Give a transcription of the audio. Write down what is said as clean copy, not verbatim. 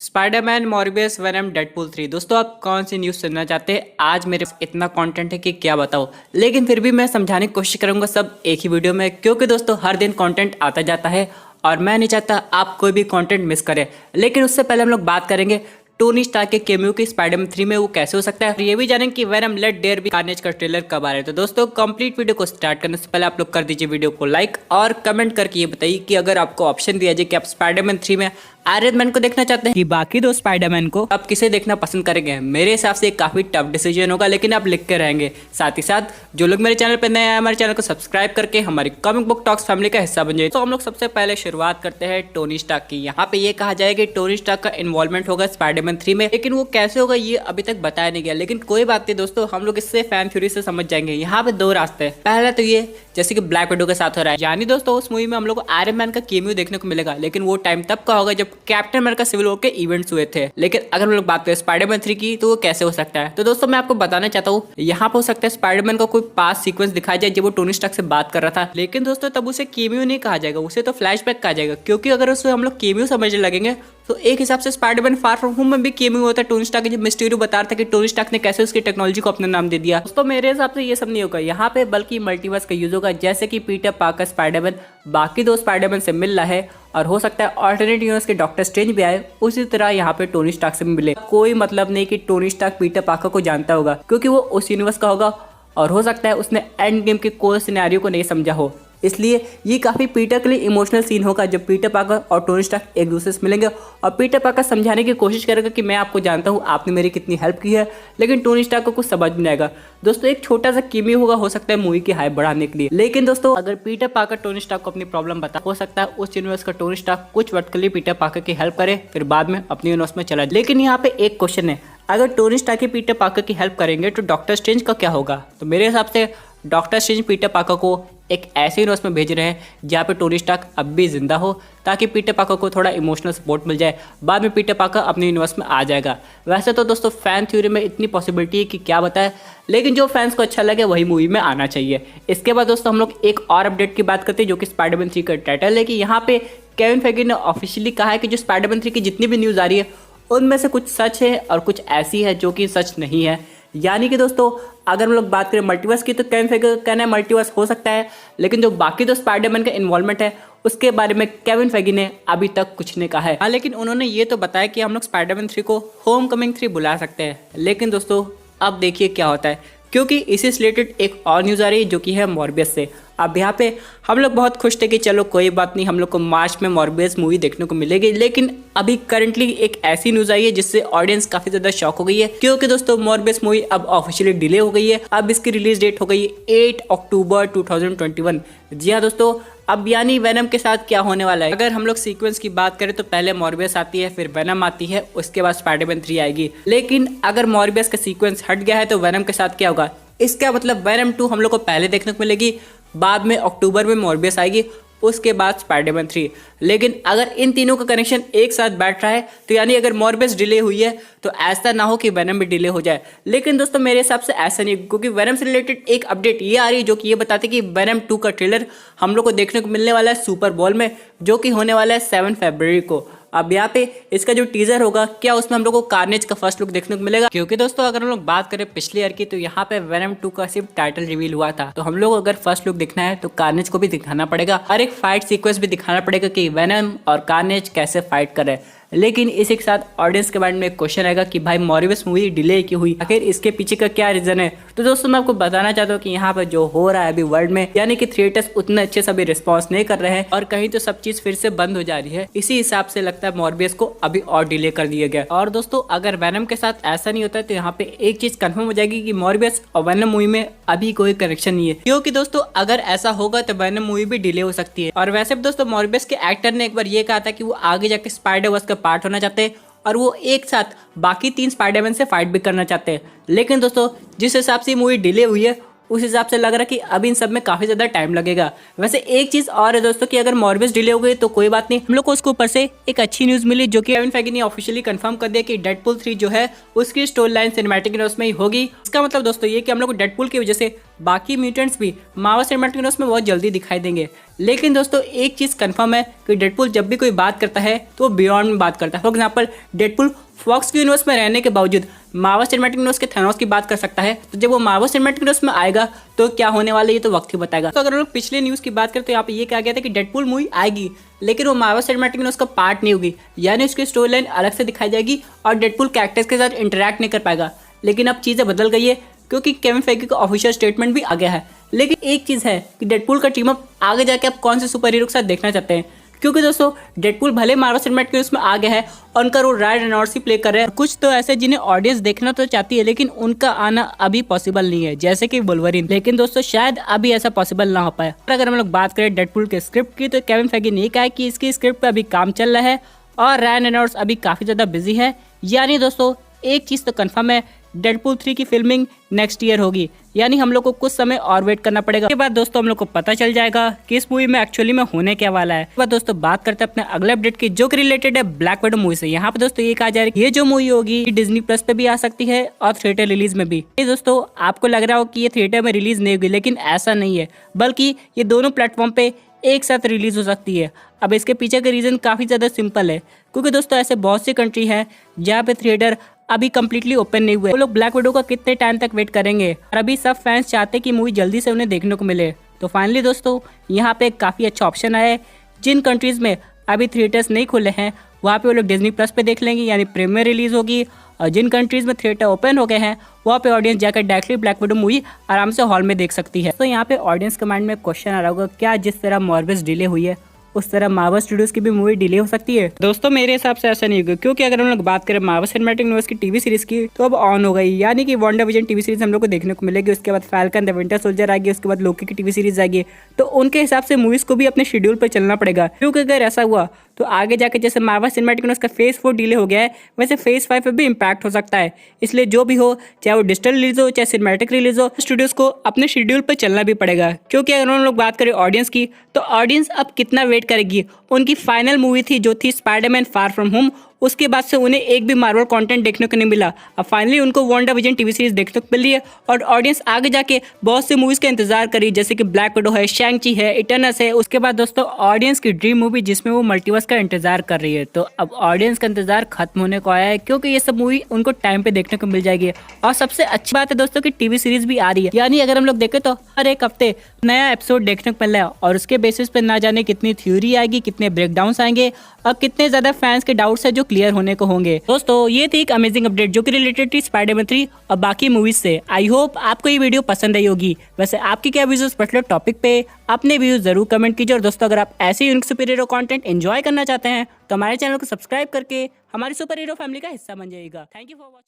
Spiderman, Morbius, venom, Deadpool 3। दोस्तों आप कौन सी न्यूज़ सुनना चाहते हैं? आज मेरे पास इतना कंटेंट है कि क्या बताओ, लेकिन फिर भी मैं समझाने की कोशिश करूंगा सब एक ही वीडियो में, क्योंकि दोस्तों हर दिन कंटेंट आता जाता है और मैं नहीं चाहता आप कोई भी कंटेंट मिस करें। लेकिन उससे पहले हम लोग बात करेंगे टोनी स्टार्क के कैमियो की स्पाइडरमैन 3 में वो कैसे हो सकता है, और ये भी जानेंगे कि Venom let there be Carnage का ट्रेलर कब आ रहा है। तो दोस्तों कंप्लीट वीडियो को स्टार्ट करने से पहले आप लोग कर दीजिए वीडियो को लाइक और कमेंट करके ये बताइए कि अगर आपको ऑप्शन दिया जाए कि आप स्पाइडरमैन 3 में आयरन मैन को देखना चाहते हैं कि बाकी दो स्पाइडरमैन को, आप किसे देखना पसंद करेंगे? मेरे हिसाब से काफी टफ डिसीजन होगा, लेकिन आप लिख के रहेंगे। साथ ही साथ जो लोग मेरे चैनल पर नए हैं, हमारे चैनल को सब्सक्राइब करके हमारी कॉमिक बुक टॉक्स फैमिली का हिस्सा बन जाए। तो हम लोग सबसे पहले शुरुआत करते हैं टोनी स्टार्क की। यहाँ पे ये कहा जाएगा कि टोनी स्टार्क का इन्वॉल्वमेंट होगा स्पाइडरमैन 3 में, लेकिन वो कैसे होगा ये अभी तक बताया नहीं गया। लेकिन कोई बात नहीं दोस्तों, हम लोग इससे फैन थ्योरी से समझ जाएंगे। यहाँ पे दो रास्ते हैं। पहला तो ये जैसे कि ब्लैक विडो के साथ हो रहा है, यानी दोस्तों उस मूवी में हम लोग को आयरन मैन का कैमियो देखने को मिलेगा, लेकिन वो टाइम तब का होगा जब कैप्टन अमेरिका सिविल वॉर के इवेंट्स हुए थे। लेकिन अगर हम लोग बात करें स्पाइडरमैन 3 की, तो वो कैसे हो सकता है? तो दोस्तों मैं आपको बताना चाहता हूँ, यहाँ पे हो सकता है स्पाइडरमैन का कोई पास सीक्वेंस दिखाया जाए जब वो टोनी स्टार्क से बात कर रहा था, लेकिन दोस्तों तब उसे कैमियो नहीं कहा जाएगा, उसे तो फ्लैशबैक कहा जाएगा। क्योंकि अगर उसे हम लोग कैमियो समझने लगेंगे तो एक हिसाब से स्पाइडरमैन फार फ्रॉम होम में भी कैमियो होता है। टोनी स्टार्क जब मिस्टीरियो बता रहा था कि टोनी स्टार्क ने कैसे उसकी टेक्नोलॉजी को अपना नाम दे दिया। दोस्तों मेरे हिसाब से ये सब नहीं होगा यहाँ पे, बल्कि मल्टीवर्स का यूज होगा। जैसे कि पीटर पार्कर स्पाइडरमैन बाकी दो स्पाइडरमैन से मिल रहा है, और हो सकता है ऑल्टरनेट यूनिवर्स के डॉक्टर स्ट्रेंज भी आए, उसी तरह यहाँ पे टोनी स्टार्क से भी मिले। कोई मतलब नहीं कि टोनी स्टार्क पीटर पार्कर को जानता होगा, क्योंकि वो उस यूनिवर्स का होगा, और हो सकता है उसने एंड गेम के कोई सिनेरियो को नहीं समझा हो। इसलिए ये काफ़ी पीटर के लिए इमोशनल सीन होगा जब पीटर पार्कर और टोनी स्टार्क एक दूसरे से मिलेंगे, और पीटर पार्कर समझाने की कोशिश करेगा कि मैं आपको जानता हूँ, आपने मेरी कितनी हेल्प की है, लेकिन टोनी स्टार्क को कुछ समझ नहीं आएगा। दोस्तों एक छोटा सा कैमियो होगा, हो सकता है मूवी की हाइप बढ़ाने के लिए। लेकिन दोस्तों अगर पीटर पार्कर टोनी स्टार्क को अपनी प्रॉब्लम बता, हो सकता है उस यूनिवर्स का टोनी स्टार्क कुछ वक्त के लिए पीटर पार्कर की हेल्प करे, फिर बाद में अपने यूनिवर्स में चला जाए। लेकिन यहाँ पे एक क्वेश्चन है, अगर टोनी स्टार्क ही पीटर पार्कर की हेल्प करेंगे तो डॉक्टर स्ट्रेंज का क्या होगा? तो मेरे हिसाब से डॉक्टर स्ट्रेंज पीटर पार्कर को एक ऐसे यूनिवर्स में भेज रहे हैं जहाँ पे टोनी स्टार्क अब भी जिंदा हो, ताकि पीटर पार्कर को थोड़ा इमोशनल सपोर्ट मिल जाए। बाद में पीटर पार्कर अपने यूनिवर्स में आ जाएगा। वैसे तो दोस्तों फैन थ्योरी में इतनी पॉसिबिलिटी है कि क्या बताए, लेकिन जो फैंस को अच्छा लगे वही मूवी में आना चाहिए। इसके बाद दोस्तों हम लोग एक और अपडेट की बात करते हैं, जो कि स्पाइडरमैन 3 का टाइटल है। कि यहाँ पे केविन फेगी ने ऑफिशियली कहा है कि जो स्पाइडरमैन 3 की जितनी भी न्यूज़ आ रही है उनमें से कुछ सच है और कुछ ऐसी है जो कि सच नहीं है। यानी कि दोस्तों अगर हम लोग बात करें मल्टीवर्स की, तो केविन फेगी का कहना है मल्टीवर्स हो सकता है, लेकिन जो बाकी दो स्पाइडरमैन का इन्वॉल्वमेंट है उसके बारे में केविन फेगी ने अभी तक कुछ नहीं कहा है। हाँ, लेकिन उन्होंने ये तो बताया कि हम लोग स्पाइडरमैन 3 को होम कमिंग 3 बुला सकते हैं। लेकिन दोस्तों अब देखिए क्या होता है, क्योंकि इसी से रिलेटेड एक और न्यूज़ आ रही है जो कि है मॉर्बियस से। अब यहाँ पे हम लोग बहुत खुश थे कि चलो कोई बात नहीं, हम लोग को मार्च में मॉर्बियस मूवी देखने को मिलेगी। लेकिन अभी करंटली एक ऐसी न्यूज़ आई है जिससे ऑडियंस काफ़ी ज़्यादा शॉक हो गई है, क्योंकि दोस्तों मॉर्बियस मूवी अब ऑफिशियली डिले हो गई है। अब इसकी रिलीज डेट हो गई है 8 अक्टूबर 2021। जी हाँ दोस्तों, अब यानी वेनम के साथ क्या होने वाला है? अगर हम लोग सीक्वेंस की बात करें तो पहले मॉर्बियस आती है, फिर वेनम आती है, उसके बाद स्पाइडरमैन 3 आएगी। लेकिन अगर मॉर्बियस का सीक्वेंस हट गया है तो वेनम के साथ क्या होगा? इसका मतलब वेनम 2 हम लोग को पहले देखने को मिलेगी, बाद में अक्टूबर में मॉर्बियस आएगी, उसके बाद स्पाइडरमैन 3। लेकिन अगर इन तीनों का कनेक्शन एक साथ बैठ रहा है तो यानी अगर मॉर्बियस डिले हुई है तो ऐसा ना हो कि वेनम भी डिले हो जाए। लेकिन दोस्तों मेरे हिसाब से ऐसा नहीं, क्योंकि वेनम से रिलेटेड एक अपडेट ये आ रही है जो कि ये बताती है कि वेनम 2 का ट्रेलर हम लोग को देखने को मिलने वाला है सुपर बॉल में, जो कि होने वाला है 7 फरवरी को। अब यहाँ पे इसका जो टीजर होगा, क्या उसमें हम लोग को कार्नेज का फर्स्ट लुक देखने को मिलेगा? क्योंकि दोस्तों अगर हम लोग बात करें पिछले ईयर की, तो यहाँ पे वेनम 2 का सिर्फ टाइटल रिवील हुआ था। तो हम लोग अगर फर्स्ट लुक दिखना है तो कार्नेज को भी दिखाना पड़ेगा, और एक फाइट सीक्वेंस भी दिखाना पड़ेगा कि वेनम और कार्नेज कैसे फाइट कर रहे हैं। लेकिन इसी के साथ ऑडियंस के माइंड में एक क्वेश्चन आएगा कि भाई मॉर्बियस मूवी डिले क्यों हुई, आखिर इसके पीछे का क्या रीजन है? तो दोस्तों मैं आपको बताना चाहता हूँ कि यहाँ पर जो हो रहा है अभी वर्ल्ड में, यानी कि थिएटर्स उतने अच्छे से अभी रिस्पॉन्स नहीं कर रहे हैं, और कहीं तो सब चीज फिर से बंद हो जा रही है। इसी हिसाब से लगता है मॉर्बियस को अभी और डिले कर दिया गया। और दोस्तों अगर वेनम के साथ ऐसा नहीं होता है तो यहाँ पे एक चीज कंफर्म हो जाएगी कि मॉर्बियस और वेनम मूवी में अभी कोई कनेक्शन नहीं है। क्योंकि दोस्तों अगर ऐसा होगा तो वेनम मूवी भी डिले हो सकती है। और वैसे भी दोस्तों मॉर्बियस के एक्टर ने एक बार ये कहा था कि वो आगे जाके स्पाइडरवर्स का पार्ट होना चाहते हैं, और वो एक साथ बाकी 3 स्पाइडरमैन से फाइट भी करना चाहते हैं। लेकिन दोस्तों जिस हिसाब से मूवी डिले हुई है उस हिसाब से लग रहा है कि अब इन सब में काफी ज्यादा टाइम लगेगा। वैसे एक चीज और है दोस्तों कि अगर मॉर्बियस डिले हो गई तो कोई बात नहीं, हम लोग को उसके ऊपर से एक अच्छी न्यूज मिली जो कि केविन फेगी ने ऑफिशियली कंफर्म कर दिया कि डेडपूल 3 जो है उसकी स्टोरी लाइन सिनेमैटिक यूनिवर्स में ही होगी। इसका मतलब दोस्तों ये कि हम लोग को डेडपूल की वजह से बाकी म्यूटेंट्स भी मार्वल सिनेमैटिक यूनिवर्स में बहुत जल्दी दिखाई देंगे। लेकिन दोस्तों एक चीज कंफर्म है कि डेडपूल जब भी कोई बात करता है तो वो बियॉन्ड में बात करता है। फॉर एग्जाम्पल डेडपूल फॉक्स के यूनिवर्स में रहने के बावजूद मार्वल सिनेमैटिक यूनिवर्स के थैनोस की बात कर सकता है, तो जब वो मार्वल सिनेमैटिक यूनिवर्स में आएगा तो क्या होने वाला है ये तो वक्त ही बताएगा। तो अगर हम लोग पिछले न्यूज़ की बात करें तो यहाँ पे ये कहा गया था कि डेडपूल मूवी आएगी लेकिन वो मार्वल सिनेमैटिक यूनिवर्स का पार्ट नहीं होगी, यानी उसकी स्टोरी लाइन अलग से दिखाई जाएगी और डेडपूल कैरेक्टर्स के साथ इंटरेक्ट नहीं कर पाएगा। लेकिन अब चीज़ें बदल गई है क्योंकि केविन फेगी का ऑफिशियल स्टेटमेंट भी आ गया है। लेकिन एक चीज़ है कि डेडपूल का टीम अप आगे जाके आप कौन से सुपर हीरो के साथ देखना चाहते हैं, क्योंकि दोस्तों डेडपूल भले मार्वल सिनेमैटिक यूनिवर्स में आ गया है और उनका रोल रायन रेनॉल्ड्स ही प्ले कर रहे हैं। कुछ तो ऐसे जिन्हें ऑडियंस देखना तो चाहती है लेकिन उनका आना अभी पॉसिबल नहीं है, जैसे कि वुल्वरीन। लेकिन दोस्तों शायद अभी ऐसा पॉसिबल ना हो पाए। अगर हम लोग बात करें डेडपूल के स्क्रिप्ट की तो केविन फेगी ने कहा है कि इसकी स्क्रिप्ट पे अभी काम चल रहा है और रायन रेनॉल्ड्स अभी काफी ज्यादा बिजी है। यानी दोस्तों एक चीज तो कंफर्म है, डेडपूल 3 की फिल्मिंग नेक्स्ट ईयर होगी, यानी हम लोग को कुछ समय और वेट करना पड़ेगा। इसके बाद दोस्तों हम लोग को पता चल जाएगा कि इस मूवी में एक्चुअली में होने क्या वाला है। इसके बाद दोस्तों बात करते हैं अपने अगले अपडेट की जो कि रिलेटेड है ब्लैक विडो मूवी से। यहाँ पे दोस्तों ये कहा जा रहा है ये जो मूवी होगी डिज्नी प्लस पे भी आ सकती है और थिएटर रिलीज में भी। ये दोस्तों आपको लग रहा हो कि ये थिएटर में रिलीज नहीं होगी, लेकिन ऐसा नहीं है, बल्कि ये दोनों प्लेटफॉर्म पे एक साथ रिलीज हो सकती है। अब इसके पीछे का रीजन काफी ज्यादा सिंपल है, क्योंकि दोस्तों ऐसे बहुत सी कंट्री है जहाँ पे थिएटर अभी कम्प्लीटली ओपन नहीं हुए। वो लोग ब्लैक विडो का कितने टाइम तक वेट करेंगे और अभी सब फैंस चाहते हैं कि मूवी जल्दी से उन्हें देखने को मिले। तो फाइनली दोस्तों यहाँ पे एक काफी अच्छा ऑप्शन आया है। जिन कंट्रीज में अभी थिएटर्स नहीं खुले हैं वहाँ पे वो लोग डिज्नी प्लस पे देख लेंगे, यानी प्रीमियर रिलीज होगी। और जिन कंट्रीज में थिएटर ओपन हो गए हैं वहाँ पे ऑडियंस जाकर डायरेक्टली ब्लैक विडो मूवी आराम से हॉल में देख सकती है। तो यहाँ पे ऑडियंस के माइंड में क्वेश्चन आ रहा होगा, क्या जिस तरह मॉर्बियस डिले हुई है उस तरह मार्वल स्टूडियोज की भी मूवी डिले हो सकती है? दोस्तों मेरे हिसाब से ऐसा नहीं होगा, क्योंकि अगर हम लोग बात करें मार्वल सिनेमैटिक यूनिवर्स की टीवी सीरीज की तो अब ऑन हो गई, यानी कि वांडाविजन टीवी सीरीज हम लोग को देखने को मिलेगी। उसके बाद फैल्कन द विंटर सोल्जर आएगी, उसके बाद लोकी की टीवी सीरीज आएगी। तो उनके हिसाब से मूवीज को भी अपने शेड्यूल पर चलना पड़ेगा, क्योंकि अगर ऐसा हुआ तो आगे जाके जैसे मार्वल सिनेमैटिक यूनिवर्स का फेज 4 डिले हो गया है वैसे फेज 5 पे भी इम्पैक्ट हो सकता है। इसलिए जो भी हो, चाहे वो डिजिटल रिलीज हो चाहे सिनेमैटिक रिलीज हो, स्टूडियोज को अपने शेड्यूल पर चलना भी पड़ेगा। क्योंकि अगर हम लोग बात करें ऑडियंस की तो ऑडियंस अब कितना वेट करेगी। उनकी फाइनल मूवी थी जो थी स्पाइडरमैन फार फ्रॉम होम, उसके बाद से उन्हें एक भी मार्वल कंटेंट देखने को नहीं मिला। अब फाइनली उनको वांडाविजन टीवी सीरीज देखने को मिली है और ऑडियंस आगे जाके बहुत सी मूवीज का इंतजार करी, जैसे कि ब्लैक विडो है, शैंग-ची है, इटर्नल्स है। उसके बाद दोस्तों ऑडियंस की ड्रीम मूवी जिसमें वो मल्टीवर्स का इंतजार कर रही है। तो अब ऑडियंस का इंतजार खत्म होने को आया है, क्योंकि ये सब मूवी उनको टाइम पे देखने को मिल जाएगी। और सबसे अच्छी बात है दोस्तों की टीवी सीरीज भी आ रही है, यानी अगर हम लोग देखें तो हर एक हफ्ते नया एपिसोड देखने को मिल रहा है और उसके बेसिस पे ना जाने कितनी थ्योरी आएगी, कितने ब्रेकडाउन्स आएंगे और कितने ज्यादा फैंस के डाउट्स है जो क्लियर होने को होंगे। दोस्तों ये थी एक अमेजिंग अपडेट जो कि रिलेटेड थी स्पाइडरमैन 3 और बाकी मूवीज से। आई होप आपको ये वीडियो पसंद आई होगी। वैसे आपकी क्या व्यूज इस पर्टिकुलर टॉपिक पे, अपने व्यूज जरूर कमेंट कीजिए। और दोस्तों अगर आप ऐसे unique super hero content enjoy करना चाहते हैं तो हमारे चैनल को सब्सक्राइब करके हमारी सुपर हीरो फैमिली का हिस्सा बन जाइएगा। Thank you for watching.